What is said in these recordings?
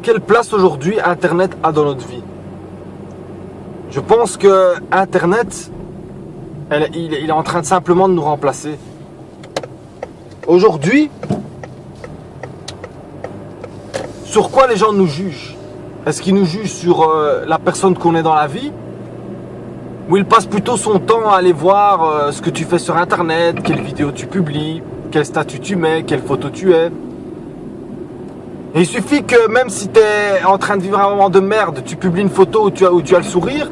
quelle place aujourd'hui Internet a dans notre vie? Je pense que Internet, il est en train de simplement de nous remplacer. Aujourd'hui, sur quoi les gens nous jugent? Est-ce qu'ils nous jugent sur la personne qu'on est dans la vie? Ou il passe plutôt son temps à aller voir ce que tu fais sur Internet, quelles vidéos tu publies, quel statut tu mets, quelle photo tu es. Et il suffit que même si tu es en train de vivre un moment de merde, tu publies une photo où tu as le sourire,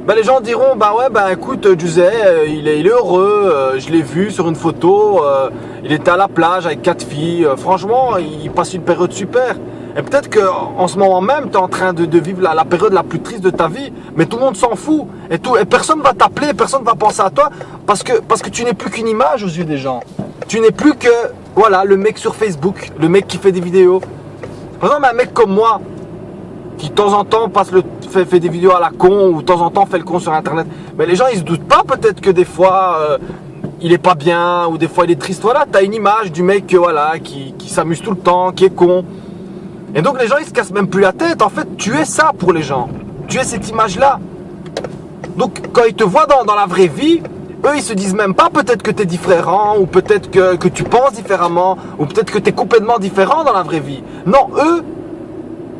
ben les gens diront, bah ouais, bah écoute, José, il est heureux, je l'ai vu sur une photo, il était à la plage avec 4 filles, franchement, il passe une période super. Et peut-être qu'en ce moment même, tu es en train de vivre la période la plus triste de ta vie, mais tout le monde s'en fout. Et personne ne va t'appeler, personne ne va penser à toi, parce que tu n'es plus qu'une image aux yeux des gens. Tu n'es plus que, voilà, le mec sur Facebook, le mec qui fait des vidéos. Par exemple, un mec comme moi, qui de temps en temps fait des vidéos à la con, ou de temps en temps fait le con sur Internet, mais les gens, ils se doutent pas peut-être que des fois, il est pas bien, ou des fois il est triste. Voilà, tu as une image du mec voilà, qui s'amuse tout le temps, qui est con. Et donc les gens ils se cassent même plus la tête. En fait tu es ça pour les gens. Tu es cette image là. Donc quand ils te voient dans la vraie vie, eux ils se disent même pas peut-être que tu es différent, ou peut-être que tu penses différemment, ou peut-être que tu es complètement différent dans la vraie vie. Non,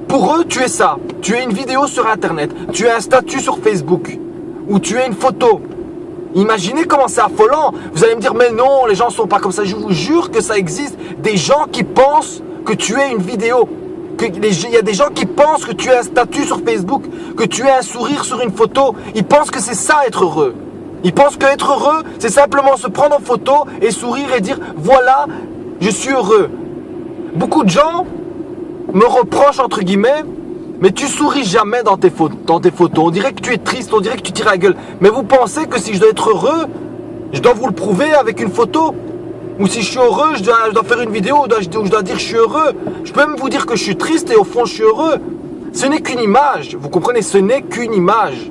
pour eux tu es ça. Tu es une vidéo sur Internet, tu es un statut sur Facebook, ou tu es une photo. Imaginez comment c'est affolant. Vous allez me dire mais non, les gens sont pas comme ça. Je vous jure que ça existe. Des gens qui pensent que tu es une vidéo. Il y a des gens qui pensent que tu es un statut sur Facebook, que tu es un sourire sur une photo. Ils pensent que c'est ça être heureux. Ils pensent que être heureux, c'est simplement se prendre en photo et sourire et dire voilà, je suis heureux. Beaucoup de gens me reprochent entre guillemets, mais tu souris jamais dans tes photos. On dirait que tu es triste, on dirait que tu tires la gueule. Mais vous pensez que si je dois être heureux, je dois vous le prouver avec une photo? Ou si je suis heureux, je dois faire une vidéo où je dois dire je suis heureux. Je peux même vous dire que je suis triste et au fond je suis heureux. Ce n'est qu'une image, vous comprenez? Ce n'est qu'une image.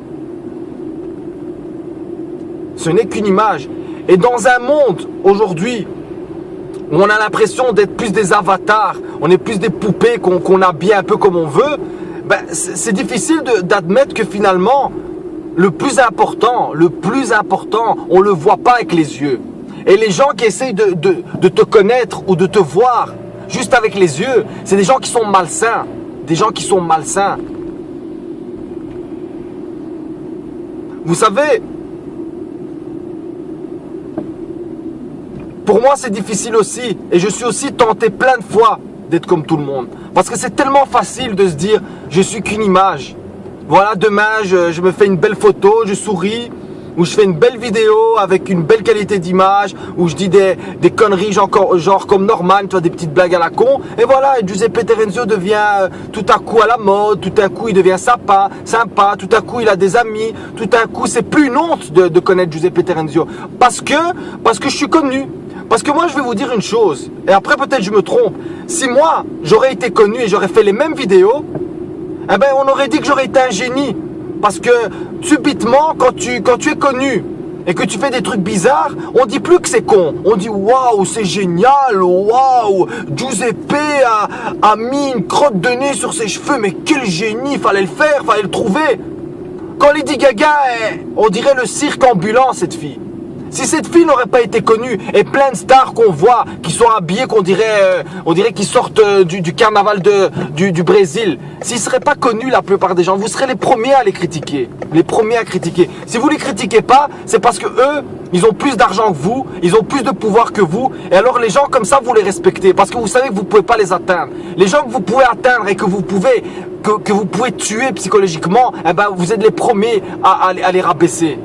Ce n'est qu'une image. Et dans un monde aujourd'hui où on a l'impression d'être plus des avatars, on est plus des poupées qu'on habille un peu comme on veut, ben, c'est difficile d'admettre que finalement, le plus important, on ne le voit pas avec les yeux. Et les gens qui essayent de te connaître ou de te voir juste avec les yeux, c'est des gens qui sont malsains. Des gens qui sont malsains. Vous savez, pour moi c'est difficile aussi. Et je suis aussi tenté plein de fois d'être comme tout le monde. Parce que c'est tellement facile de se dire, je suis qu'une image. Voilà, demain je me fais une belle photo, je souris. Où je fais une belle vidéo avec une belle qualité d'image, où je dis des conneries genre comme Norman, tu vois, des petites blagues à la con. Et voilà, et Giuseppe Terenzio devient tout à coup à la mode, tout à coup il devient sympa, tout à coup il a des amis, tout à coup c'est plus une honte de connaître Giuseppe Terenzio. Parce que je suis connu. Parce que moi je vais vous dire une chose, et après peut-être je me trompe. Si moi j'aurais été connu et j'aurais fait les mêmes vidéos, eh ben on aurait dit que j'aurais été un génie. Parce que subitement, quand tu es connu et que tu fais des trucs bizarres, on dit plus que c'est con. On dit waouh, c'est génial, waouh, Giuseppe a mis une crotte de nez sur ses cheveux, mais quel génie, fallait le faire, fallait le trouver. Quand Lady Gaga, on dirait le cirque ambulant, cette fille. Si cette fille n'aurait pas été connue, et plein de stars qu'on voit, qui sont habillés, on dirait qu'ils sortent du carnaval du Brésil, s'ils ne seraient pas connus, la plupart des gens, vous serez les premiers à les critiquer. Les premiers à critiquer. Si vous ne les critiquez pas, c'est parce que eux, ils ont plus d'argent que vous, ils ont plus de pouvoir que vous, et alors les gens comme ça, vous les respectez, parce que vous savez que vous ne pouvez pas les atteindre. Les gens que vous pouvez atteindre et que vous pouvez tuer psychologiquement, eh ben, vous êtes les premiers à les rabaisser.